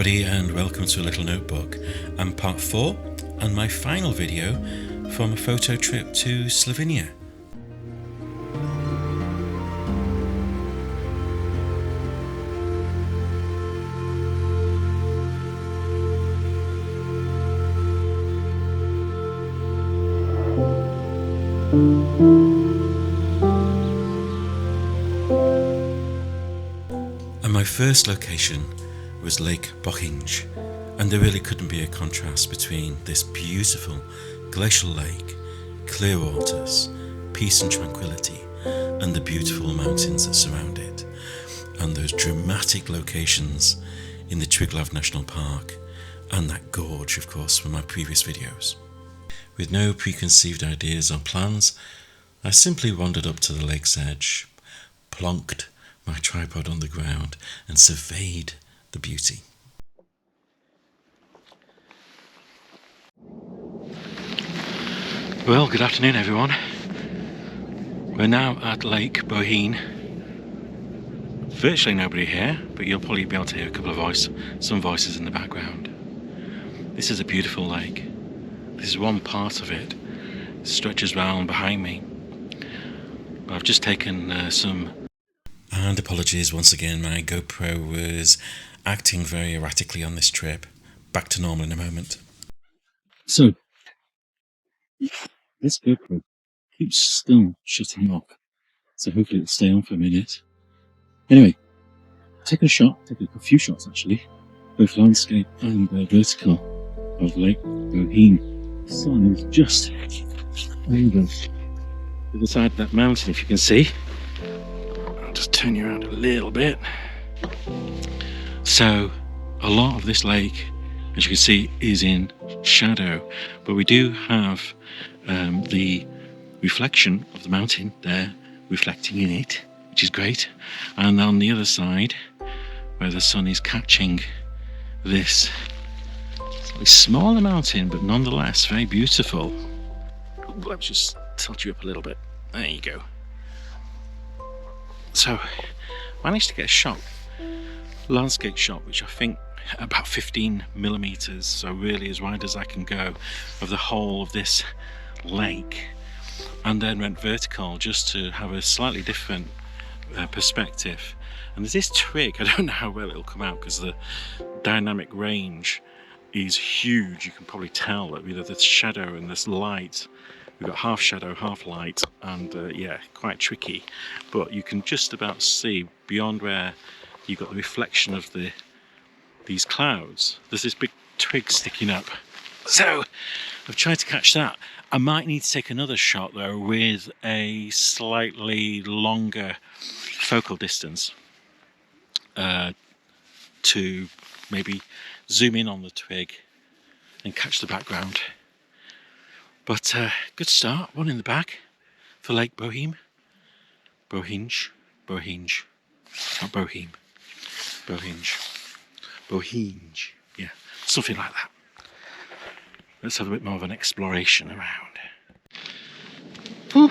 everybody, and welcome to a little notebook and part 4 and my final video from a photo trip to Slovenia. And my first location was Lake Bohinj, and there really couldn't be a contrast between this beautiful glacial lake, clear waters, peace and tranquility, and the beautiful mountains that surround it, and those dramatic locations in the Triglav National Park, and that gorge, of course, from my previous videos. With no preconceived ideas or plans, I simply wandered up to the lake's edge, plonked my tripod on the ground, and surveyed the beauty. Well, good afternoon everyone. We're now at Lake Bohinj. Virtually nobody here, but you'll probably be able to hear a couple of some voices in the background. This is a beautiful lake. This is one part of it. It stretches round behind me. But I've just taken some... And apologies once again, my GoPro was acting very erratically on this trip. Back to normal in a moment. So, this GoPro keeps still shutting off, so hopefully it'll stay on for a minute. Anyway, take a few shots actually, both landscape and vertical, of Lake Bohinj. The sun is just over to the side of that mountain, if you can see. I'll just turn you around a little bit. So, a lot of this lake, as you can see, is in shadow, but we do have the reflection of the mountain there reflecting in it, which is great. And on the other side, where the sun is catching this slightly smaller mountain, but nonetheless very beautiful. Let me just tilt you up a little bit. There you go. So, managed to get a shot, landscape shot, which I think about 15mm, so really as wide as I can go, of the whole of this lake, and then went vertical just to have a slightly different perspective. And there's this twig, I don't know how well it'll come out because the dynamic range is huge. You can probably tell that with the shadow and this light, we've got half shadow, half light, and yeah, quite tricky, but you can just about see beyond where you've got the reflection of these clouds. There's this big twig sticking up, so I've tried to catch that. I might need to take another shot though with a slightly longer focal distance to maybe zoom in on the twig and catch the background. But good start, one in the back for Lake Bohinj. Bohinj, not Bohinj, Bohinj, yeah, something like that. Let's have a bit more of an exploration around. Whew.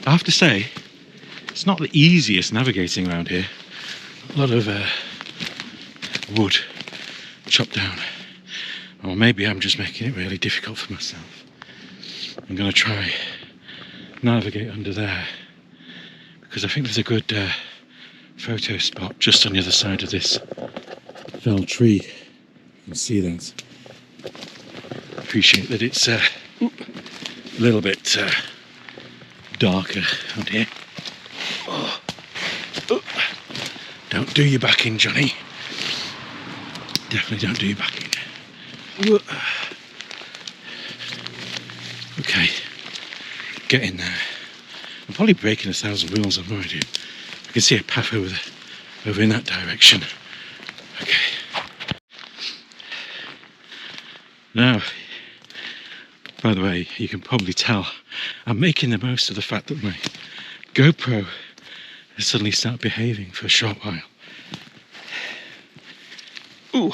I have to say, it's not the easiest navigating around here. A lot of wood chopped down. Or maybe I'm just making it really difficult for myself. I'm going to try navigate under there, because I think there's a good photo spot just on the other side of this fell tree. You can see that. Appreciate that it's a little bit darker out here. Oh. Oh. Don't do your back in, Johnny. Definitely don't do your back in. Okay, get in there. I'm probably breaking 1,000 rules, I've no idea. I can see a path over in that direction. Okay. Now, by the way, you can probably tell I'm making the most of the fact that my GoPro has suddenly started behaving for a short while. Ooh.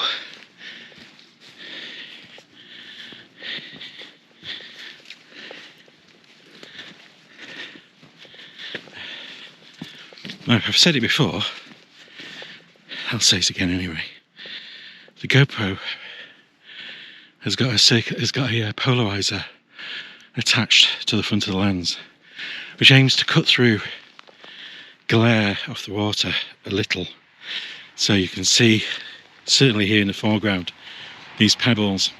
Now, I've said it before, I'll say it again anyway. the GoPro has got a polarizer attached to the front of the lens, which aims to cut through glare off the water a little. So you can see, certainly here in the foreground, these pebbles,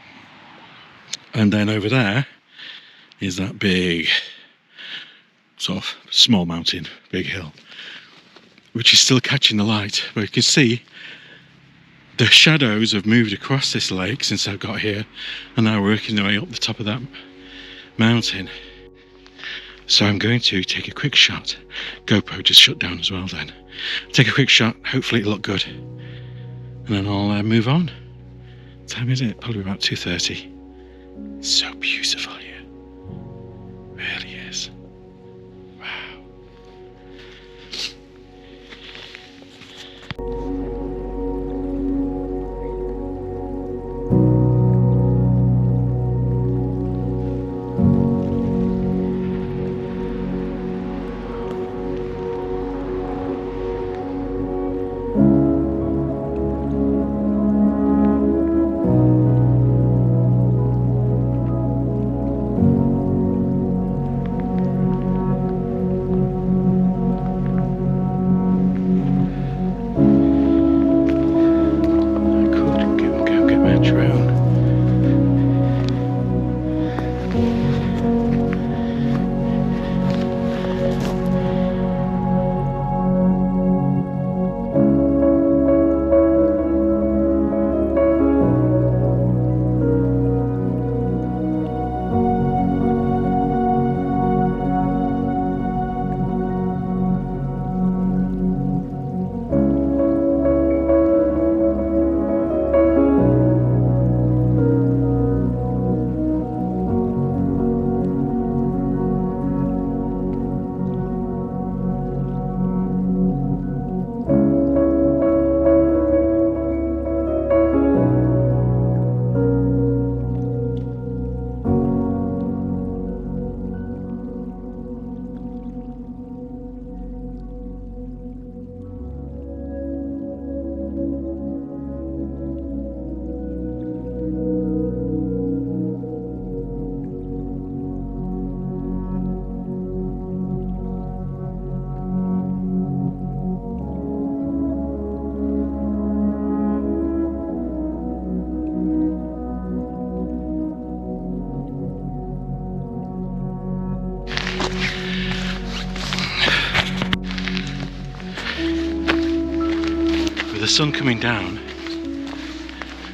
and then over there is that big sort of small mountain, big hill, which is still catching the light. But you can see the shadows have moved across this lake since I got here, and now working their way up the top of that mountain. So I'm going to take a quick shot. GoPro just shut down as well then. Take a quick shot, hopefully it'll look good, and then I'll move on. What time is it? Probably about 2:30. So beautiful here. Really is. Wow. The sun coming down,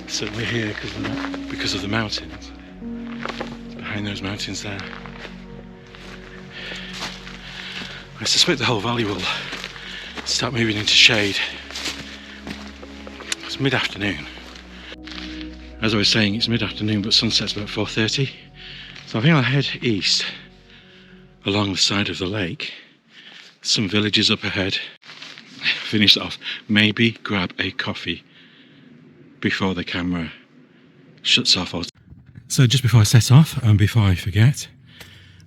certainly here because of the mountains, behind those mountains there. I suspect the whole valley will start moving into shade. It's mid-afternoon. As I was saying, it's mid-afternoon, but sunset's about 4:30. So I think I'll head east along the side of the lake. Some villages up ahead. Finish it off, maybe grab a coffee before the camera shuts off. So just before I set off and before I forget,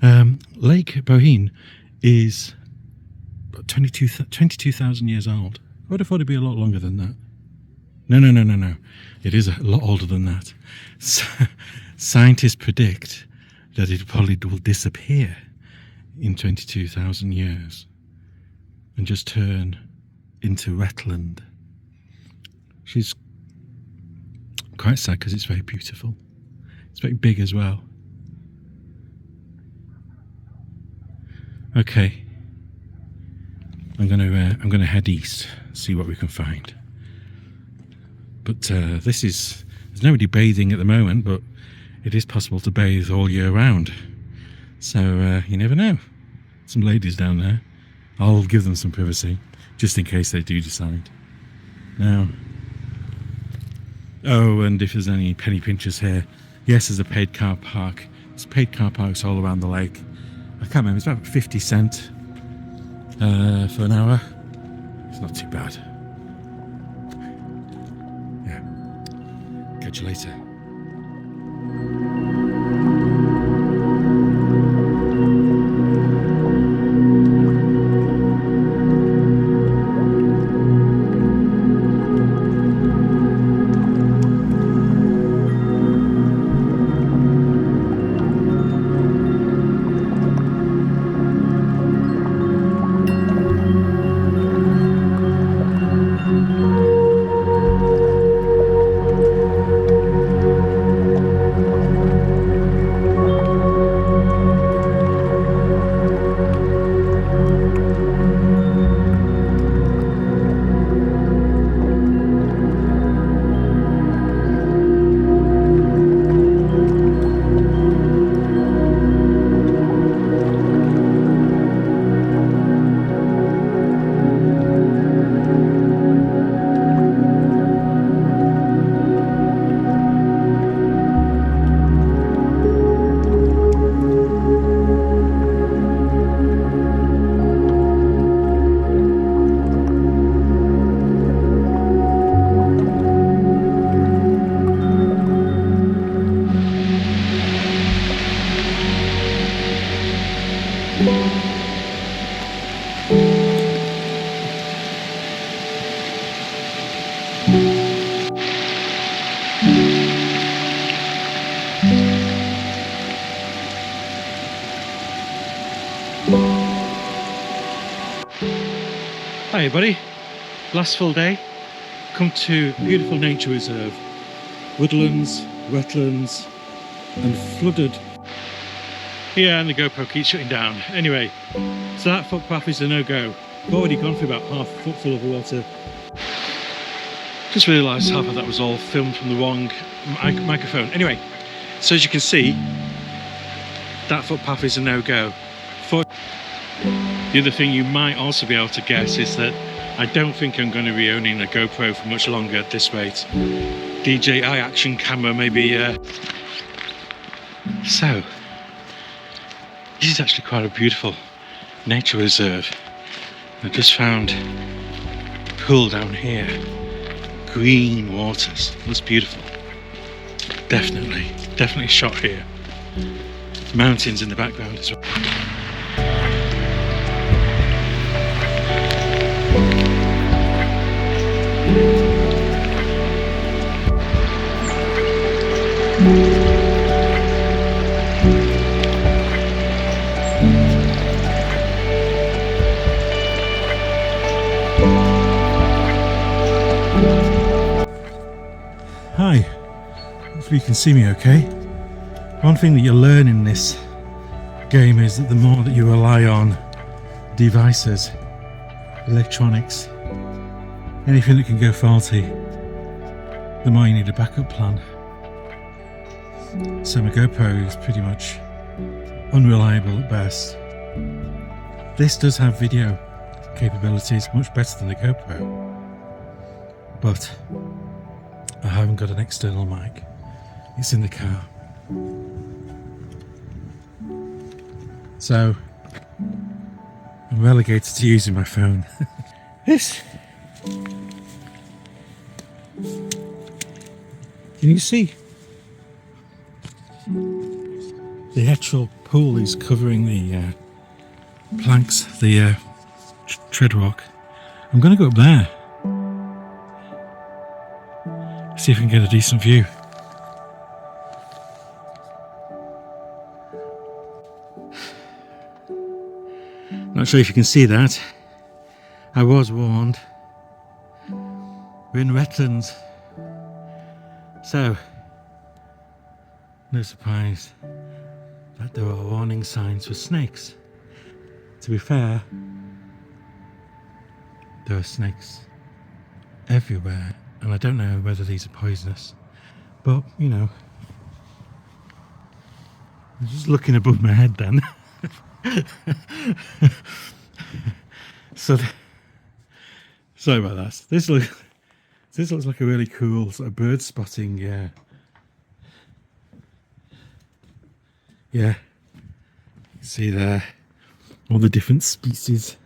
Lake Bohinj is 22,000 years old. I would have thought it'd be a lot longer than that. No. It is a lot older than that. Scientists predict that it probably will disappear in 22,000 years and just turn into wetland. She's quite sad because it's very beautiful. It's very big as well. Okay, I'm gonna head east, see what we can find. But there's nobody bathing at the moment, but it is possible to bathe all year round. So you never know. Some ladies down there. I'll give them some privacy, just in case they do decide. Now, oh, and if there's any penny pinchers here, yes, there's a paid car park. There's paid car parks all around the lake. I can't remember, it's about 50 cents for an hour. It's not too bad. Yeah. Catch you later. Hi everybody, last full day, come to beautiful nature reserve, woodlands, wetlands and flooded. Yeah, and the GoPro keeps shutting down. Anyway, so that footpath is a no-go. I've already gone through about half a foot full of water. Just realised half of that was all filmed from the wrong microphone. Anyway, so as you can see, that footpath is a no-go. The other thing you might also be able to guess is that I don't think I'm going to be owning a GoPro for much longer at this rate. DJI action camera maybe. So, this is actually quite a beautiful nature reserve. I just found a pool down here. Green waters. Looks beautiful. Definitely shot here. Mountains in the background as well. Hi, hopefully you can see me okay. One thing that you learn in this game is that the more that you rely on devices, electronics, anything that can go faulty, the more you need a backup plan. So my GoPro is pretty much unreliable at best. This does have video capabilities, much better than the GoPro, but I haven't got an external mic. It's in the car. So I'm relegated to using my phone. This. Can you see? The actual pool is covering the planks, the tread rock. I'm going to go up there. See if we can get a decent view. Not sure if you can see that. I was warned. We're in wetlands. So, no surprise that there are warning signs for snakes. To be fair, there are snakes everywhere. And I don't know whether these are poisonous, but you know, I'm just looking above my head then. So, sorry about that. This looks like a really cool sort of bird spotting. Yeah. See there, all the different species.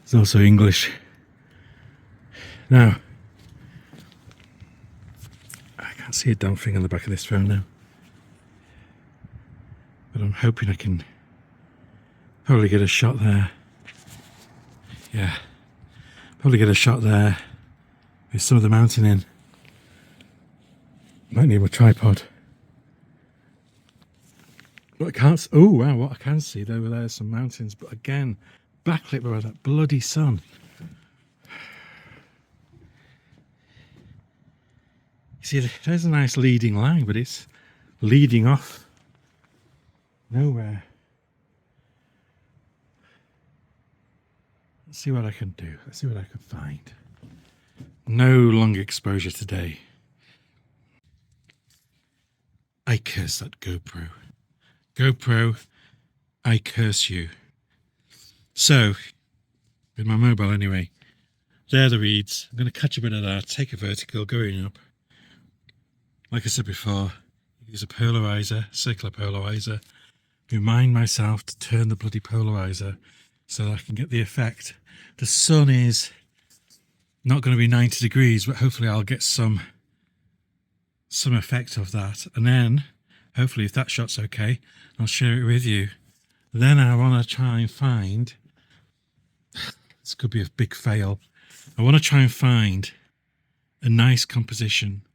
It's also English. Now, I can't see a damn thing on the back of this phone now, but I'm hoping I can probably get a shot there. Yeah, probably get a shot there with some of the mountain in. Might need my tripod. But I can't. Oh wow! What I can see over there is some mountains, but again, backlit by that bloody sun. See, there's a nice leading line, but it's leading off nowhere. Let's see what I can do. Let's see what I can find. No long exposure today. I curse that GoPro. GoPro, I curse you. So, with my mobile anyway, there are the reeds. I'm going to catch a bit of that, take a vertical, going up. Like I said before, use a polarizer, circular polarizer. Remind myself to turn the bloody polarizer so that I can get the effect. The sun is not going to be 90 degrees, but hopefully I'll get some effect of that. And then, hopefully if that shot's okay, I'll share it with you. Then I want to try and find, this could be a big fail, I want to try and find a nice composition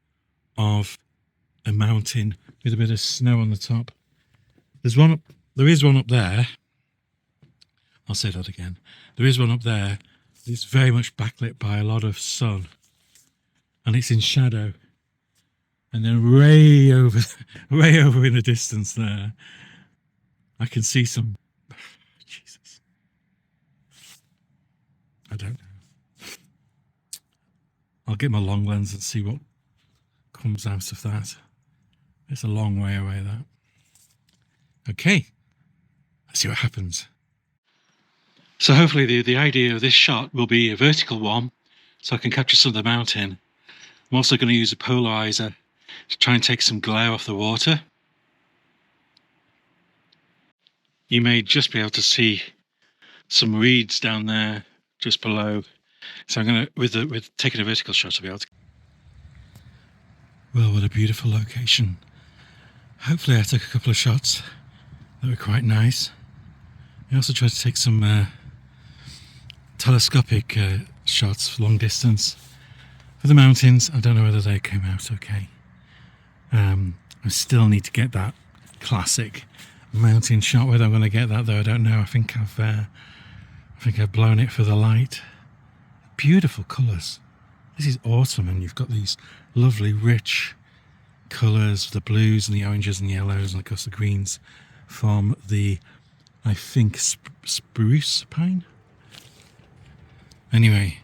of a mountain with a bit of snow on the top. There is one up there, I'll say that again. There is one up there. It's very much backlit by a lot of sun, and it's in shadow. And then way over in the distance there, I can see some. Jesus, I don't know. I'll get my long lens and see what comes out of that. It's a long way away, that. Okay, let's see what happens. So hopefully the idea of this shot will be a vertical one, so I can capture some of the mountain. I'm also going to use a polarizer to try and take some glare off the water. You may just be able to see some reeds down there just below. So I'm going to, with taking a vertical shot, I'll be able to. Well, what a beautiful location. Hopefully I took a couple of shots that were quite nice. I also tried to take some telescopic shots long distance for the mountains. I don't know whether they came out okay. I still need to get that classic mountain shot. Whether I'm going to get that though, I don't know. I think I've blown it for the light. Beautiful colours. This is autumn, and you've got these lovely rich colours, the blues and the oranges and yellows, and of course the greens from the, I think, spruce pine. Anyway,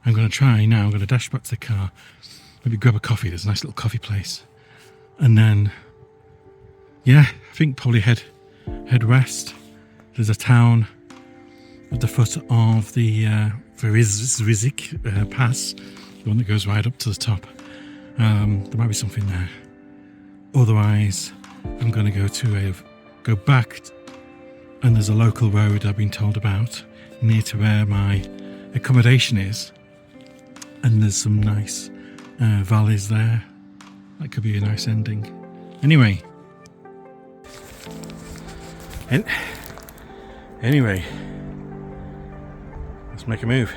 I'm going to try now. I'm going to dash back to the car, maybe grab a coffee. There's a nice little coffee place, and then, yeah, I think probably head west. There's a town at the foot of the Rizik Pass, the one that goes right up to the top. There might be something there. Otherwise, I'm going to go back, and there's a local road I've been told about near to where my accommodation is, and there's some nice valleys there. That could be a nice ending. Anyway, let's make a move.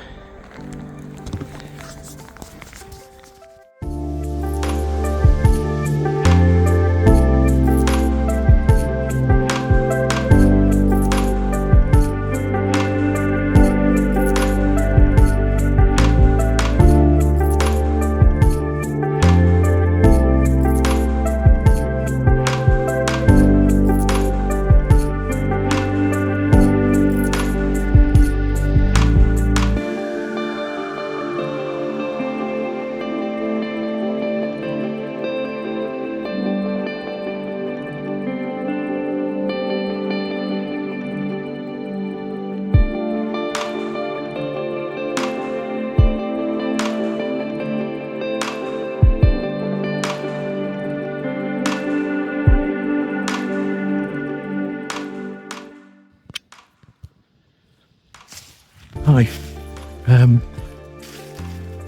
Hi.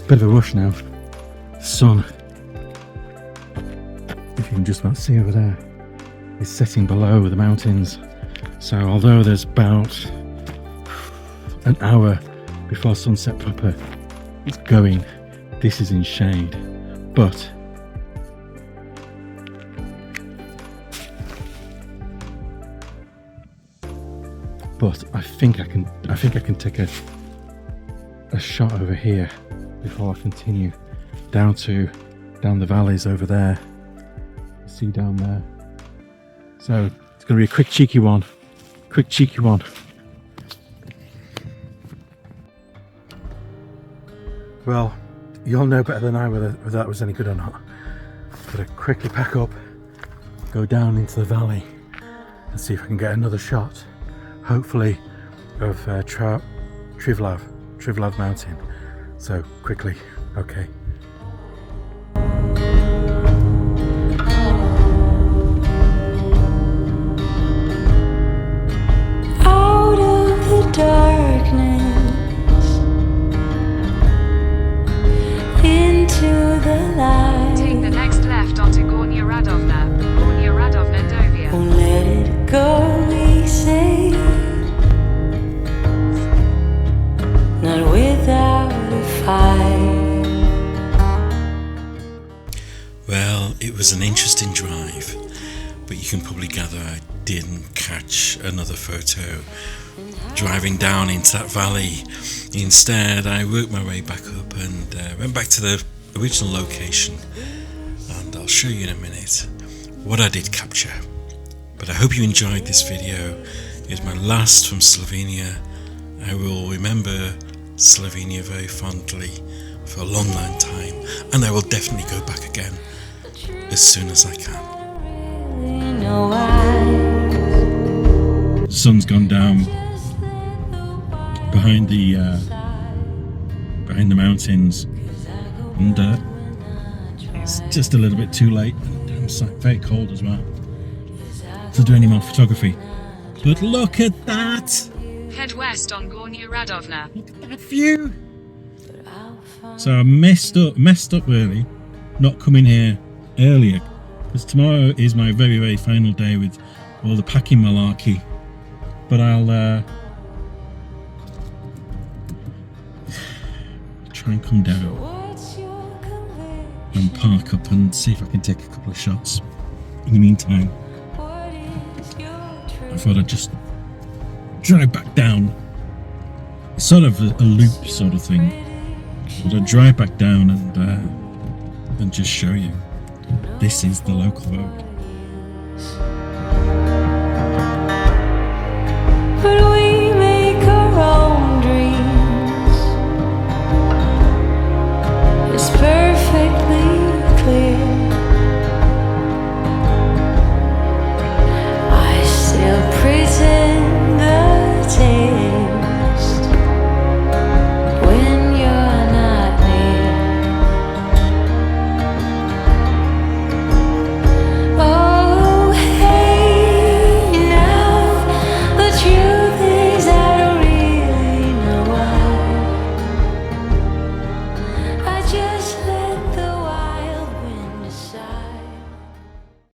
Bit of a rush now. Sun, if you can just about see over there, is setting below the mountains. So although there's about an hour before sunset proper, it's going. This is in shade, but I think I can take a shot over here before I continue down the valleys over there. See down there. So it's going to be a quick cheeky one. Well, you'll know better than I whether that was any good or not. Gotta quickly pack up, go down into the valley, and see if I can get another shot. Hopefully of Trivlav mountain. So quickly, okay. Out of the darkness, into the light. Take the next left onto Gornja Radovna Dovia. Won't let it go, we say. Not without a fight. Well, it was an interesting drive, but you can probably gather I didn't catch another photo driving down into that valley. Instead, I worked my way back up and went back to the original location, and I'll show you in a minute what I did capture. But I hope you enjoyed this video. It's my last from Slovenia. I will remember Slovenia very fondly for a long time, and I will definitely go back again as soon as I can. The sun's gone down behind the mountains, and it's just a little bit too late. It's very cold as well to do any more photography. But look at that! Head west on Gornja Radovna. Look at that view! So I messed up really, not coming here earlier, because tomorrow is my very final day with all the packing malarkey. But I'll try and come down and park up and see if I can take a couple of shots. In the meantime, I thought I'd just drive back down. It's sort of a loop sort of thing. But I'd drive back down and just show you. This is the local road. But